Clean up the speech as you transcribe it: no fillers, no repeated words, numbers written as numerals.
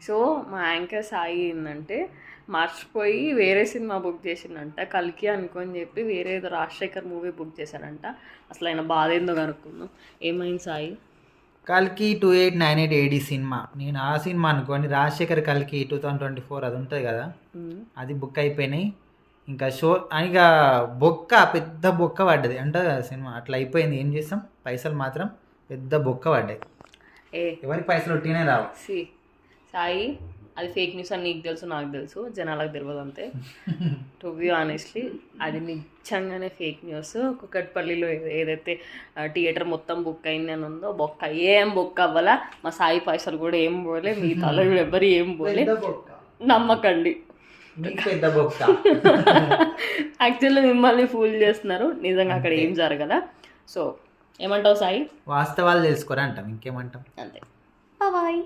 So మా anchor Sai ఏంటంటే మర్చిపోయి వేరే సినిమా బుక్ చేసిండంట, కల్కి అనుకొని చెప్పి వేరే ఏదో రాజశేఖర్ మూవీ బుక్ చేశాడంట. అసలు ఆయన బాధ ఏందో కనుక్కుందాం. ఏమైంది సాయి? కల్కి 2898 AD సినిమా, నేను ఆ సినిమా అనుకోని రాజశేఖర్ కల్కి 2024 అది ఉంటుంది కదా, అది బుక్ అయిపోయినాయి. ఇంకా షో ఇక బొక్క పెద్ద బొక్క పడ్డది అంటే సినిమా అట్లా అయిపోయింది. ఏం చేస్తాం, పైసలు మాత్రం పెద్ద బొక్క పడ్డాయి. ఎవరికి పైసలు ఒట్టినే రావు. సాయి, అది ఫేక్ న్యూస్ అని నీకు తెలుసు, నాకు తెలుసు, జనాలకు తెలియదు అంతే. టు బి ఆనెస్ట్లీ అది నిజంగానే ఫేక్ న్యూస్. కుక్కట్పల్లిలో ఏదైతే థియేటర్ మొత్తం బుక్ అయింది అని ఉందో, బొక్క ఏం బుక్ అవ్వాలా, మా సాయి పైసలు కూడా ఏం పోలే, మీ తల ఎవరు ఏం పోలే, నమ్మకండి. పెద్ద బొక్క. యాక్చువల్లీ మిమ్మల్ని ఫూల్ చేస్తున్నారు, నిజంగా అక్కడ ఏం జరగదా. సో ఏమంటావు సాయి? వాస్తవాలు తెలుసుకోరా అంటాం, ఇంకేమంటాం. అంతే. బాయ్.